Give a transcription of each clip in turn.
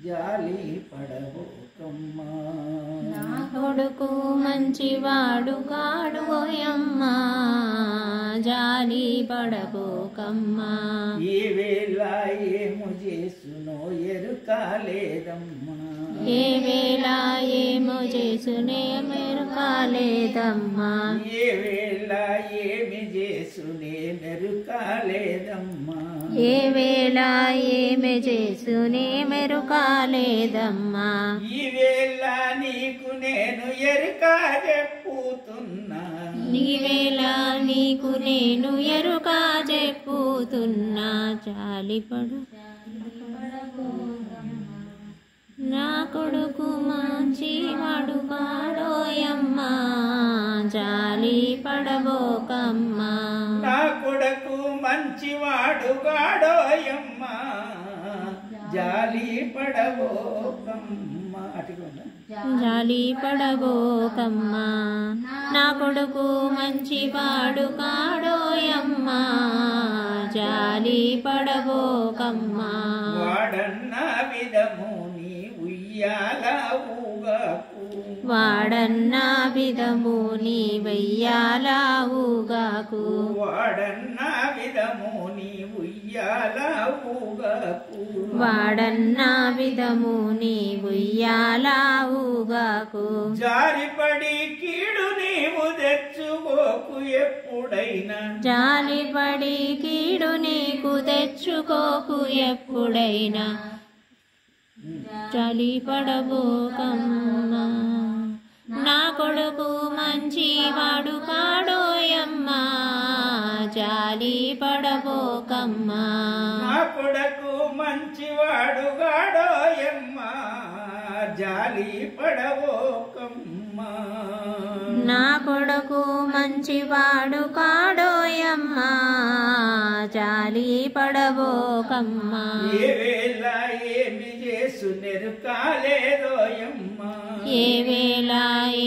జాలి పడబోకమ్మా. నా కొడుకు మంచివాడు కాడు ఓయమ్మా, జాలి పడబోకమ్మా. ఈ వేళ ఏము చేసునో ఎరుకాలేదమ్మా, ఏ వేళ ఏమో చేసునే మెరుకాలేదమ్మా, ఏ వేళ ఏమి చేసునే మెరుకాలేదమ్మా, ఏ వేళ ఏమి చేసునే మెరుకాలేదమ్మా. ఈ వేళ నీకు నేను ఎరుకా చెప్పుతున్నా, ఈ వేళ నీకు నేను ఎరుకా చెప్పుతున్నా, జాలిపడు నా కొడుకు మంచివాడు కాడోయమ్మా, జాలి పడబోకమ్మా. నా కొడుకు మంచివాడు గాడోయమ్మా, జాలి పడబోకమ్మా. జాలి పడబోకమ్మా. నా కొడుకు మంచివాడు కాడోయమ్మా, జాలి పడబోకమ్మా. వాడన్న విధము నీ ఉయ్యాల ఊగాకు, వాడన్న విధము నీ వెయ్యాల ఊగాకు, వాడన్న విధము నీ ఉయ్యాల ఊగాకు, వాడన్న విధము నీ ఉయ్యాల ఊగాకు. జారిపడి కీడు నీవు తెచ్చుకోకు ఎప్పుడైనా, జాలిపడి కీడు నీకు తెచ్చుకోకు ఎప్పుడైనా, జాలి పడబోకమ్మా. నా కొడుకు మంచివాడు కాడోయమ్మా, జాలి పడబోకమ్మా. నా కొడుకు మంచివాడు గాడోయమ్మా, జాలి పడబోకమ్మా. నా కొడుకు మంచివాడు కాడోయమ్మా, జాలి పడబోకమ్మా. ఏ వేళ ఏమి చేసు నెరుకాలేదోయమ్మా, ఏ వేళ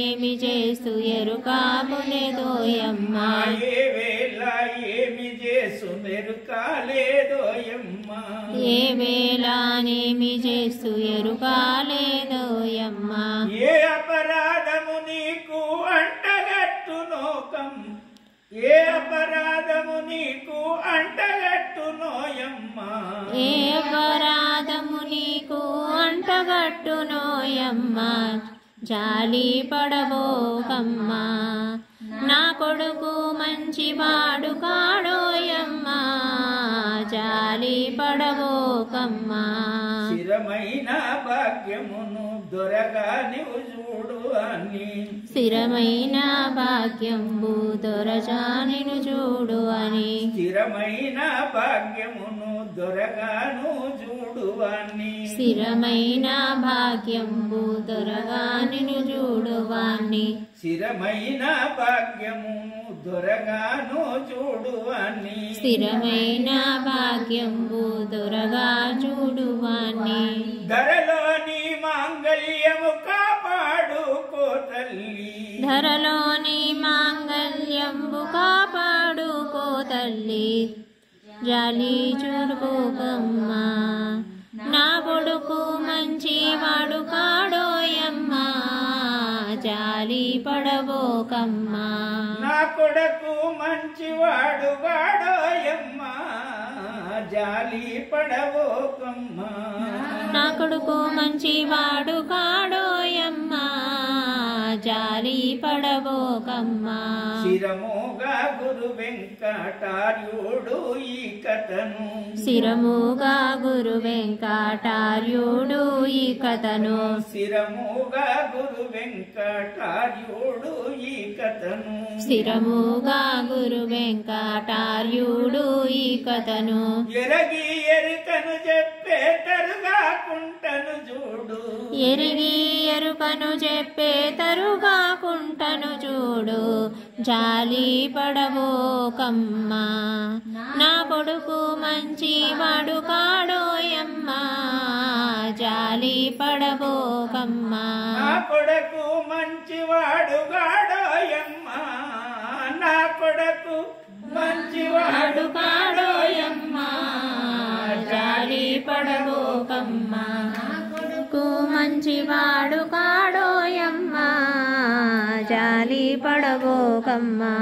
ఏమి చేస్తూ ఎరుకాకునేదోయమ్మా, ఏ వేళ ఏమి చేసు నెరుకాలేదోయమ్మా, ఏ వేళ నేమి చేస్తూ ఎరుకాలేదోయమ్మా. ఏ అపరాధము నీకు అంటగట్టునోకం, ఏ అపరాధము నీకు అంటగట్టునోయమ్మా, ఏ అపరాధము నీకు అంటగట్టునోయమ్మా, జాలి పడబోకమ్మా. నా కొడుకు మంచివాడు కాడోయమ్మా, జాలి పడబోకమ్మా. స్థిరమైన భాగ్యమును దొరగా నీవు చూడు అని, స్థిరమైన భాగ్యంబు దొరజా నిను చూడు అని, స్థిరమైన భాగ్యమును దొరగాను చూడు అని, స్థిరమైన భాగ్యంబు దొరగా నిను చూడువాన్ని, స్థిరమైన భాగ్యమును దొరగాను చూడు అని, స్థిరమైన భాగ్యంబు దొరగా చూడువాన్ని. ధరలోని మాంగళ్యము కాపాడుకో తల్లి, ధరలోని మాంగళ్యంబు కాపాడుకో తల్లి, జాలి చూడుకోకమ్మా. నా కొడుకు మంచివాడు కాడోయమ్మా, జాలి పడబోకమ్మా. నా కొడుకు మంచివాడు గాడోయమ్మా, జాలి పడబోకమ్మా. నా కొడుకు మంచివాడు కాడోయమ్మా, జాలి పడబోకమ్మా. శిరముగా గురు వెంకటార్యుడు ఈ కథను, శిరముగా గురు వెంకటార్యుడు ఈ కథను, శిరముగా గురు వెంకటార్యుడు ఈ కథను, శిరముగా గురు వెంకటార్యుడు ఈ కథను. ఎరగి ఎరుకను చెప్పే తరుగాకుంటను చూడు, ఎరిగి ఎరుకను చెప్పే తరుగాకుంటను చూడు, జాలి పడబోకమ్మా. నా కొడుకు మంచివాడు కాడోయమ్మా, జాలి పడబోకమ్మా. నా కొడుకు మంచివాడు గాడోయమ్మా, నా కొడుకు మంచివాడు కాడోయమ్మా, జాలి పడబోకమ్మా. మంచివాడు కాడోయమ్మా జాలి పడబోకమ్మా.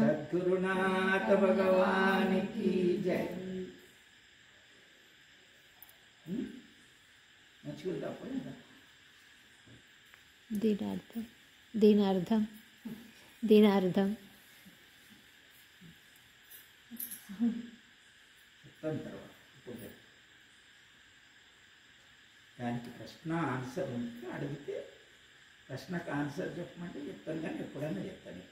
సద్గురునాథ భగవానికి జై. మంచిగా దీనార్థం దీనార్థం దీనార్థం దానికి ప్రశ్న ఆన్సర్ ఉంటే అడిగితే ప్రశ్నకు ఆన్సర్ చెప్పమంటే చెప్తాను, కానీ ఎప్పుడైనా చెప్తాను.